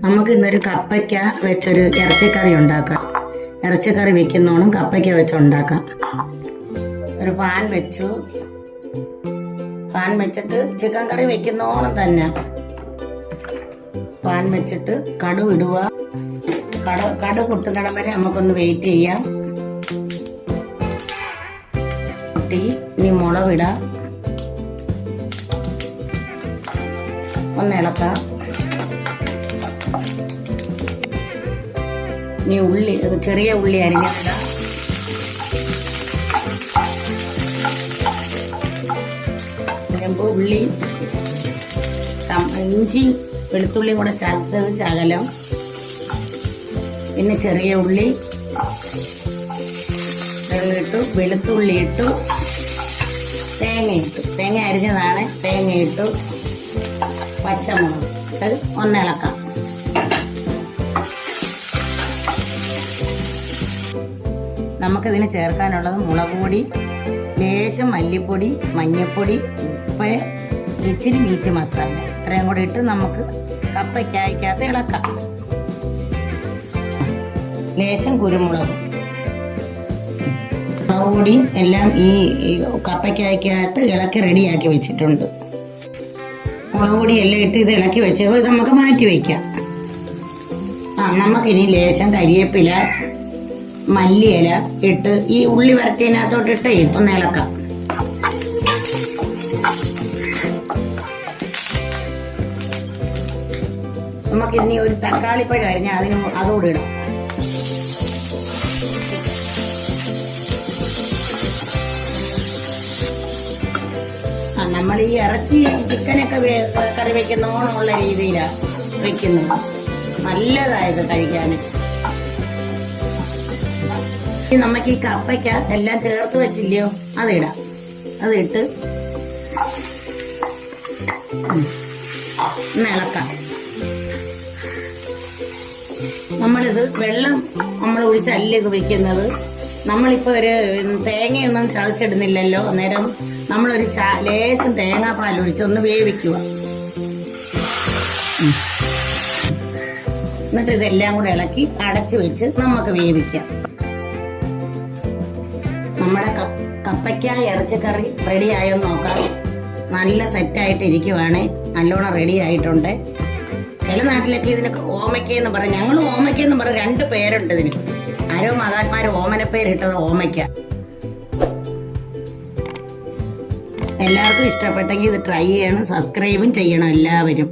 നമുക്ക് ഇന്നൊരു കപ്പയ്ക്ക വെച്ചൊരു ഇറച്ചിക്കറി ഉണ്ടാക്കാം. ഇറച്ചിക്കറി വെക്കുന്നോണം കപ്പയ്ക്ക വെച്ച് ഉണ്ടാക്കാം. ഒരു പാൻ വെച്ചു. പാൻ വെച്ചിട്ട് ചിക്കൻ കറി വെക്കുന്നോണം തന്നെ പാൻ വെച്ചിട്ട് കടുക് ഇടുക. കടുക് പൊട്ടുന്നിടം വരെ നമുക്കൊന്ന് വെയിറ്റ് ചെയ്യാം. ഇനി മുളകിടാം, ഒന്ന് ഇളക്കാം. ഇനി ഉള്ളി, ചെറിയ ഉള്ളി അരിഞ്ഞിടാം. ഉള്ളി, ഇഞ്ചി വെളുത്തുള്ളി കൂടെ ചതച്ചത് ശകലം, പിന്നെ ചെറിയ ഉള്ളി ഇട്ടു, വെളുത്തുള്ളി ഇട്ടു, തേങ്ങ ഇട്ടു, തേങ്ങ അരിഞ്ഞതാണ്, തേങ്ങ ഇട്ടു, പച്ചമുളക് ഇട്ട് ഒന്നിളക്കാം. നമുക്കിതിന് ചേർക്കാനുള്ളത് മുളക് പൊടി, ലേശം മല്ലിപ്പൊടി, മഞ്ഞൾപ്പൊടി, ഉപ്പ്, ഇച്ചിരി മീറ്റ് മസാല, ഇത്രയും കൂടി ഇട്ട് നമുക്ക് കപ്പയ്ക്കകത്ത് ഇളക്കാം. ലേശം കുരുമുളക്, മുളക് പൊടിയും എല്ലാം ഈ കപ്പയ്ക്കകത്ത് ഇളക്കി റെഡിയാക്കി വെച്ചിട്ടുണ്ട്. മുളക് പൊടി എല്ലാം ഇട്ട് ഇത് ഇളക്കി വെച്ച് നമുക്ക് മാറ്റി വയ്ക്കാം. നമുക്കിനി ലേശം കരിവേപ്പില, മല്ലിയില ഇട്ട് ഈ ഉള്ളി വരട്ടിനകത്തോട്ടിട്ട് ഒന്ന് ഇളക്കാം. നമുക്കിനി ഒരു തക്കാളിപ്പഴം അരിഞ്ഞാൽ അതുകൂടി ഇടാം. നമ്മൾ ഈ ഇറച്ചി ചിക്കനൊക്കെ കറി വെക്കുന്നോണമുള്ള രീതിയിലാണ് വെക്കുന്നത്. നല്ലതായത് കഴിക്കാൻ. നമുക്ക് ഈ കപ്പയ്ക്ക എല്ലാം ചേർത്ത് വെച്ചില്ലയോ, അതിടാം. അതിട്ട് ഇളക്കാം. നമ്മളിത് വെള്ളം നമ്മൾ ഒഴിച്ചല്ല ഇത് വെക്കുന്നത്. നമ്മളിപ്പോ ഒരു തേങ്ങയൊന്നും ചതച്ചിടുന്നില്ലല്ലോ. അന്നേരം നമ്മളൊരു ലേശം തേങ്ങാപ്പാൽ ഒഴിച്ച് ഒന്ന് വേവിക്കുക. എന്നിട്ട് ഇതെല്ലാം കൂടെ ഇളക്കി അടച്ചു വെച്ച് നമുക്ക് വേവിക്കാം. നമ്മുടെ കപ്പയ്ക്ക ഇറച്ചിക്കറി റെഡി ആയോ നോക്കാം. നല്ല സെറ്റായിട്ട് ഇരിക്കുവാണ്, നല്ലോണം റെഡി ആയിട്ടുണ്ട്. ചില നാട്ടിലൊക്കെ ഇതിന് ഓമയ്ക്കെന്ന് പറയും. ഞങ്ങൾ ഓമയ്ക്കെന്ന് പറയും. 2 പേരുണ്ട് ഇതിന്. ആരോ മഹാന്മാര് ഓമനപ്പേരിട്ടത് ഓമയ്ക്ക. എല്ലാവർക്കും ഇഷ്ടപ്പെട്ടെങ്കിൽ ഇത് ട്രൈ ചെയ്യണം, സബ്സ്ക്രൈബും ചെയ്യണം എല്ലാവരും.